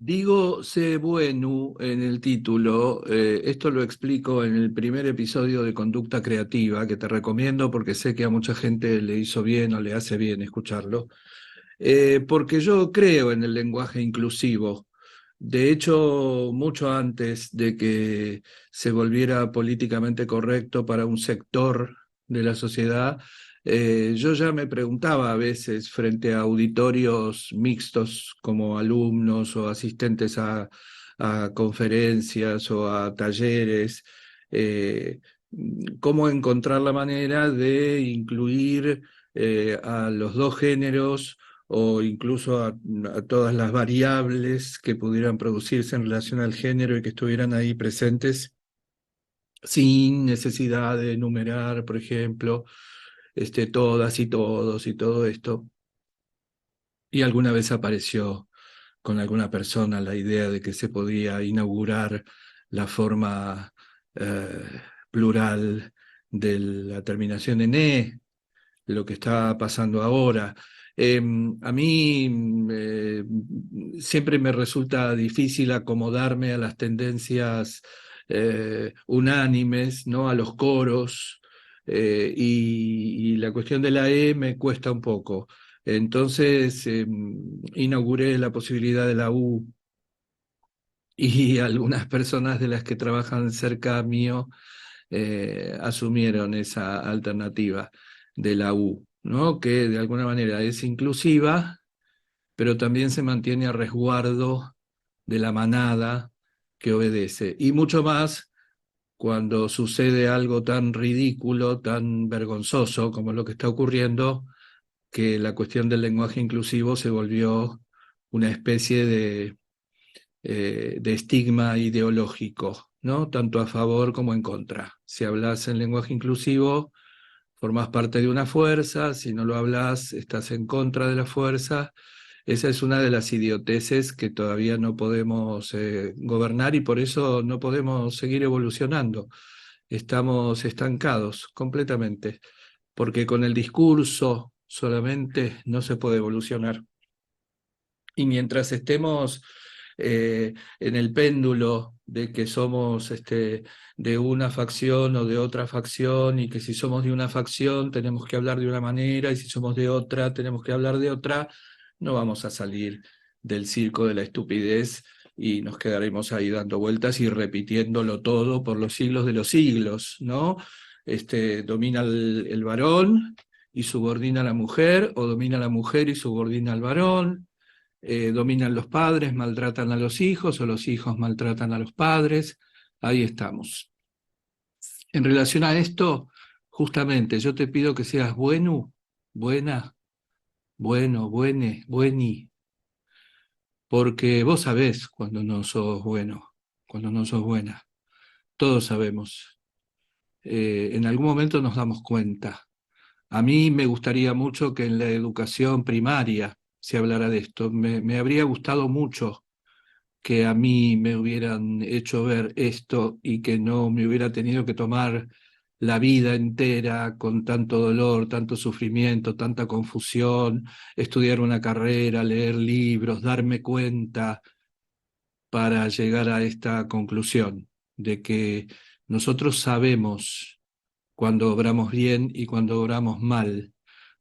Digo sé bueno en el título, esto lo explico en el primer episodio de Conducta Creativa, que te recomiendo porque sé que a mucha gente le hizo bien o le hace bien escucharlo, porque yo creo en el lenguaje inclusivo. De hecho, mucho antes de que se volviera políticamente correcto para un sector de la sociedad, yo ya me preguntaba a veces frente a auditorios mixtos como alumnos o asistentes a conferencias o a talleres, eh, cómo encontrar la manera de incluir a los dos géneros o incluso a todas las variables que pudieran producirse en relación al género y que estuvieran ahí presentes sin necesidad de enumerar, por ejemplo, todas y todos y todo esto. Y alguna vez apareció con alguna persona la idea de que se podía inaugurar la forma eh, plural de la terminación en E, lo que está pasando ahora. A mí siempre me resulta difícil acomodarme a las tendencias unánimes, ¿no? A los coros, y la cuestión de la E me cuesta un poco. Entonces inauguré la posibilidad de la U y algunas personas de las que trabajan cerca mío asumieron esa alternativa de la U, ¿no? Que de alguna manera es inclusiva, pero también se mantiene a resguardo de la manada que obedece. Y mucho más cuando sucede algo tan ridículo, tan vergonzoso como lo que está ocurriendo, que la cuestión del lenguaje inclusivo se volvió una especie de estigma ideológico, ¿no? Tanto a favor como en contra. Si hablas en lenguaje inclusivo, formás parte de una fuerza; si no lo hablas, estás en contra de la fuerza. Esa es una de las idioteces que todavía no podemos gobernar, y por eso no podemos seguir evolucionando. Estamos estancados completamente, porque con el discurso solamente no se puede evolucionar. Y mientras estemos en el péndulo de que somos de una facción o de otra facción, y que si somos de una facción tenemos que hablar de una manera, y si somos de otra tenemos que hablar de otra, no vamos a salir del circo de la estupidez y nos quedaremos ahí dando vueltas y repitiéndolo todo por los siglos de los siglos, ¿no? Domina el varón y subordina a la mujer, o domina la mujer y subordina al varón. Dominan los padres, maltratan a los hijos, o los hijos maltratan a los padres. Ahí estamos. En relación a esto, justamente, yo te pido que seas bueno, buena, bueno, buene, bueni, porque vos sabés cuando no sos bueno, cuando no sos buena. Todos sabemos. En algún momento nos damos cuenta. A mí me gustaría mucho que en la educación primaria se hablara de esto. Me habría gustado mucho que a mí me hubieran hecho ver esto y que no me hubiera tenido que tomar la vida entera con tanto dolor, tanto sufrimiento, tanta confusión, estudiar una carrera, leer libros, darme cuenta para llegar a esta conclusión de que nosotros sabemos cuando obramos bien y cuando obramos mal,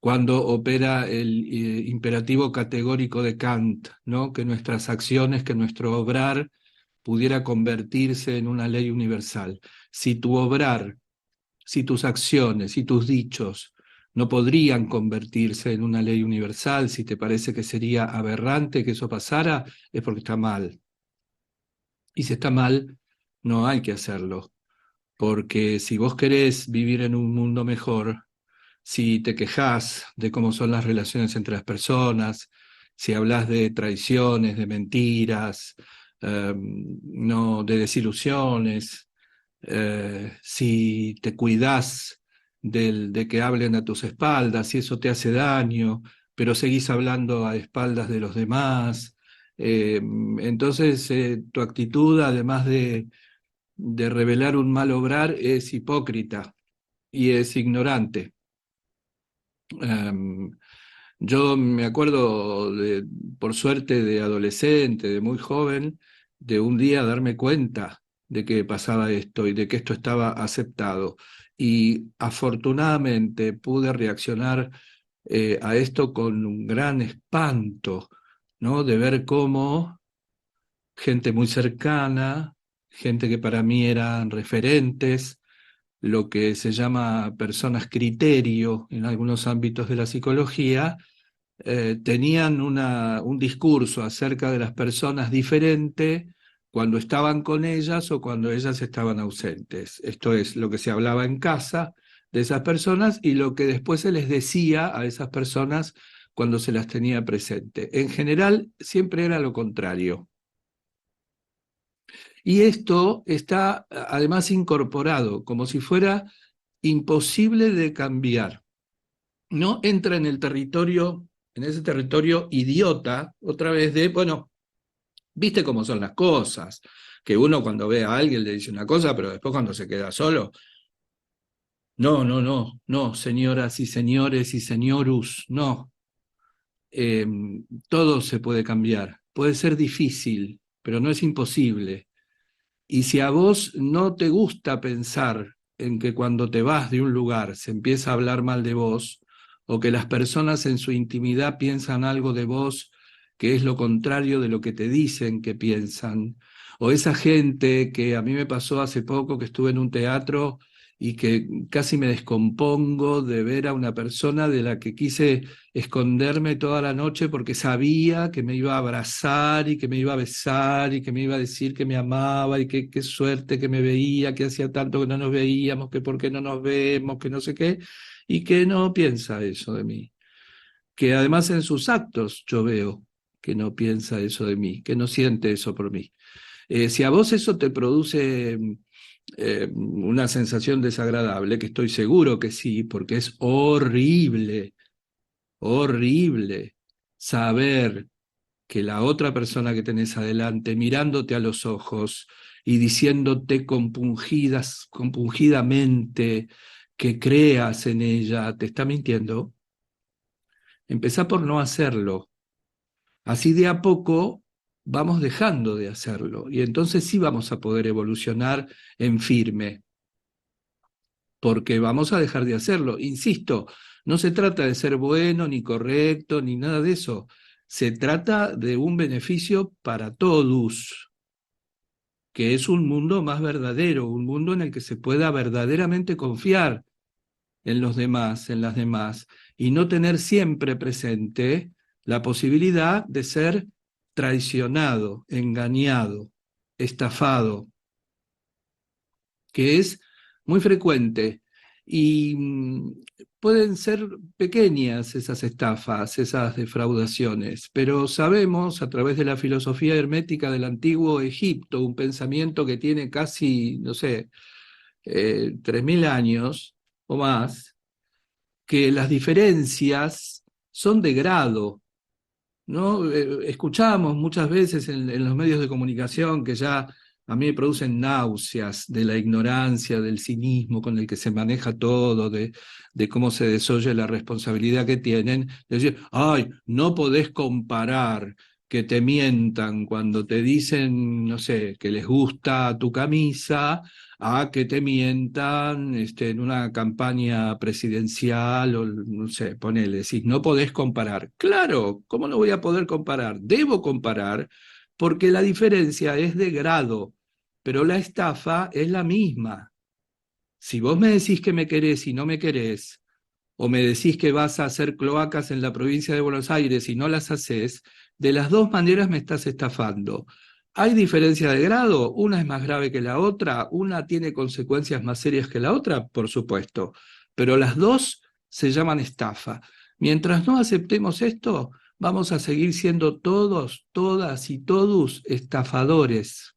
cuando opera el imperativo categórico de Kant, ¿no? Que nuestras acciones, que nuestro obrar pudiera convertirse en una ley universal. Si tu obrar, si tus acciones, si tus dichos no podrían convertirse en una ley universal, si te parece que sería aberrante que eso pasara, es porque está mal. Y si está mal, no hay que hacerlo, porque si vos querés vivir en un mundo mejor, si te quejás de cómo son las relaciones entre las personas, si hablas de traiciones, de mentiras, no, de desilusiones, si te cuidás de que hablen a tus espaldas, si eso te hace daño, pero seguís hablando a espaldas de los demás, entonces tu actitud, además de revelar un mal obrar, es hipócrita y es ignorante. Um, Yo me acuerdo, por suerte, de adolescente, de muy joven, de un día darme cuenta de que pasaba esto y de que esto estaba aceptado. Y afortunadamente pude reaccionar a esto con un gran espanto, ¿no? De ver cómo gente muy cercana, gente que para mí eran referentes, lo que se llama personas criterio en algunos ámbitos de la psicología, tenían un discurso acerca de las personas diferente cuando estaban con ellas o cuando ellas estaban ausentes. Esto es lo que se hablaba en casa de esas personas y lo que después se les decía a esas personas cuando se las tenía presente. En general, siempre era lo contrario. Y esto está además incorporado, como si fuera imposible de cambiar. No entra en el territorio, en ese territorio idiota, otra vez de, bueno, viste cómo son las cosas, que uno cuando ve a alguien le dice una cosa, pero después cuando se queda solo, no, no, no, no, señoras y señores y señorus, no. Eh, Todo se puede cambiar, puede ser difícil, pero no es imposible. Y si a vos no te gusta pensar en que cuando te vas de un lugar se empieza a hablar mal de vos, o que las personas en su intimidad piensan algo de vos que es lo contrario de lo que te dicen que piensan, o esa gente que a mí me pasó hace poco que estuve en un teatro y que casi me descompongo de ver a una persona de la que quise esconderme toda la noche porque sabía que me iba a abrazar y que me iba a besar y que me iba a decir que me amaba y que qué suerte que me veía, que hacía tanto que no nos veíamos, que por qué no nos vemos, que no sé qué, y que no piensa eso de mí. Que además en sus actos yo veo que no piensa eso de mí, que no siente eso por mí. Si a vos eso te produce una sensación desagradable, que estoy seguro que sí, porque es horrible, horrible saber que la otra persona que tenés adelante, mirándote a los ojos y diciéndote compungidamente que creas en ella, te está mintiendo, empezá por no hacerlo. Así de a poco vamos dejando de hacerlo y entonces sí vamos a poder evolucionar en firme, porque vamos a dejar de hacerlo. Insisto, no se trata de ser bueno, ni correcto, ni nada de eso. Se trata de un beneficio para todos, que es un mundo más verdadero, un mundo en el que se pueda verdaderamente confiar en los demás, en las demás, y no tener siempre presente la posibilidad de ser traicionado, engañado, estafado, que es muy frecuente. Y pueden ser pequeñas esas estafas, esas defraudaciones, pero sabemos a través de la filosofía hermética del antiguo Egipto, un pensamiento que tiene casi, no sé, 3.000 años o más, que las diferencias son de grado, ¿no? Escuchamos muchas veces en los medios de comunicación que ya a mí me producen náuseas de la ignorancia, del cinismo con el que se maneja todo, de cómo se desoye la responsabilidad que tienen, de decir, ay, no podés comparar que te mientan cuando te dicen, no sé, que les gusta tu camisa, a que te mientan en una campaña presidencial o no sé, ponele, decís, no podés comparar. Claro, ¿cómo no voy a poder comparar? Debo comparar porque la diferencia es de grado, pero la estafa es la misma. Si vos me decís que me querés y no me querés, o me decís que vas a hacer cloacas en la provincia de Buenos Aires y no las haces, de las dos maneras me estás estafando. ¿Hay diferencia de grado? ¿Una es más grave que la otra? ¿Una tiene consecuencias más serias que la otra? Por supuesto. Pero las dos se llaman estafa. Mientras no aceptemos esto, vamos a seguir siendo todos, todas y todos estafadores,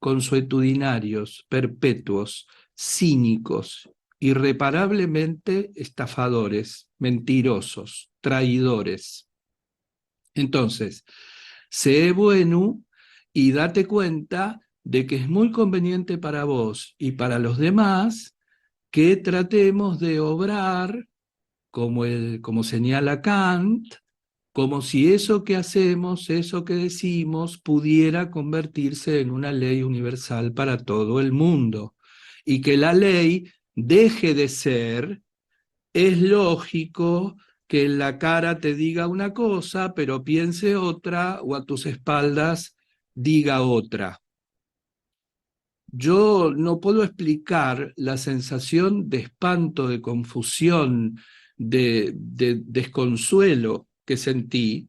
consuetudinarios, perpetuos, cínicos, irreparablemente estafadores, mentirosos, traidores. Entonces, sé bueno y date cuenta de que es muy conveniente para vos y para los demás que tratemos de obrar como señala Kant, como si eso que hacemos, eso que decimos, pudiera convertirse en una ley universal para todo el mundo. Y que la ley deje de ser, es lógico que en la cara te diga una cosa, pero piense otra, o a tus espaldas diga otra. Yo no puedo explicar la sensación de espanto, de confusión, de desconsuelo que sentí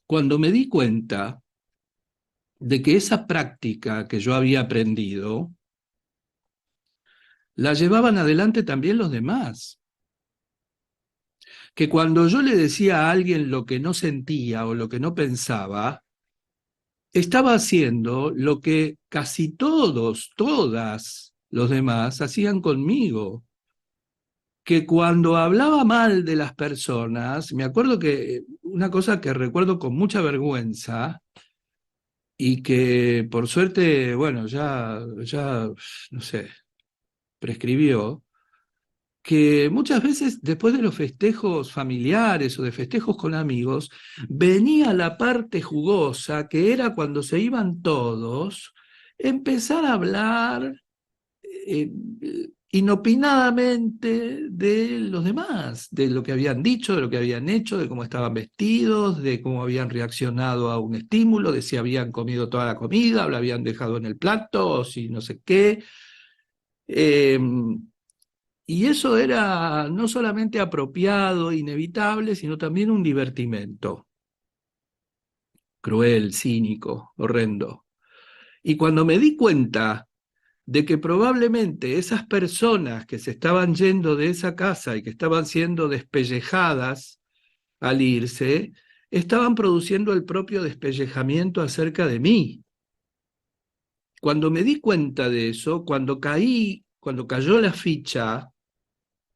cuando me di cuenta de que esa práctica que yo había aprendido la llevaban adelante también los demás. Que cuando yo le decía a alguien lo que no sentía o lo que no pensaba, estaba haciendo lo que casi todos, todas los demás hacían conmigo. Que cuando hablaba mal de las personas, me acuerdo que una cosa que recuerdo con mucha vergüenza y que por suerte, bueno, ya, no sé, prescribió, que muchas veces después de los festejos familiares o de festejos con amigos, venía la parte jugosa, que era cuando se iban todos, empezar a hablar eh, inopinadamente de los demás, de lo que habían dicho, de lo que habían hecho, de cómo estaban vestidos, de cómo habían reaccionado a un estímulo, de si habían comido toda la comida o la habían dejado en el plato, o si no sé qué. Eh, y eso era no solamente apropiado, inevitable, sino también un divertimento, cruel, cínico, horrendo. Y cuando me di cuenta de que probablemente esas personas que se estaban yendo de esa casa y que estaban siendo despellejadas al irse, estaban produciendo el propio despellejamiento acerca de mí. Cuando me di cuenta de eso, cuando cayó la ficha,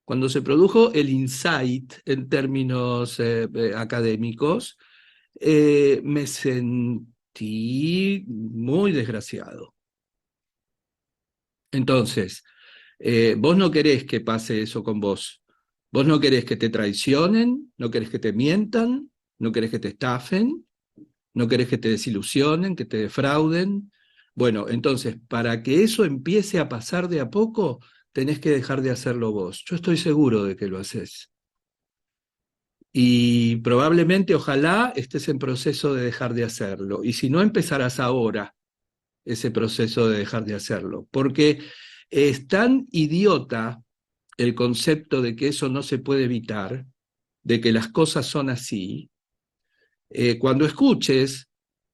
cuando se produjo el insight en términos académicos, me sentí muy desgraciado. Entonces, vos no querés que pase eso con vos. Vos no querés que te traicionen, no querés que te mientan, no querés que te estafen, no querés que te desilusionen, que te defrauden. Bueno, entonces, para que eso empiece a pasar de a poco, tenés que dejar de hacerlo vos. Yo estoy seguro de que lo haces. Y probablemente, ojalá, estés en proceso de dejar de hacerlo. Y si no, empezarás ahora ese proceso de dejar de hacerlo. Porque es tan idiota el concepto de que eso no se puede evitar, de que las cosas son así. Cuando escuches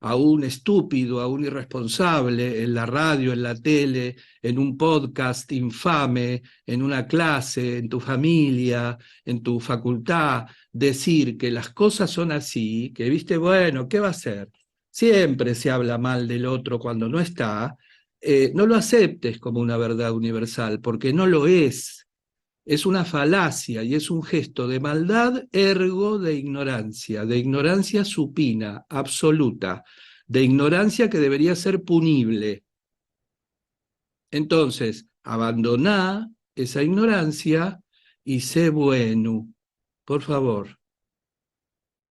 a un estúpido, a un irresponsable en la radio, en la tele, en un podcast infame, en una clase, en tu familia, en tu facultad, decir que las cosas son así, que viste, bueno, ¿qué va a ser? Siempre se habla mal del otro cuando no está, no lo aceptes como una verdad universal, porque no lo es. Es una falacia y es un gesto de maldad ergo de ignorancia supina, absoluta, de ignorancia que debería ser punible. Entonces, abandoná esa ignorancia y sé bueno, por favor.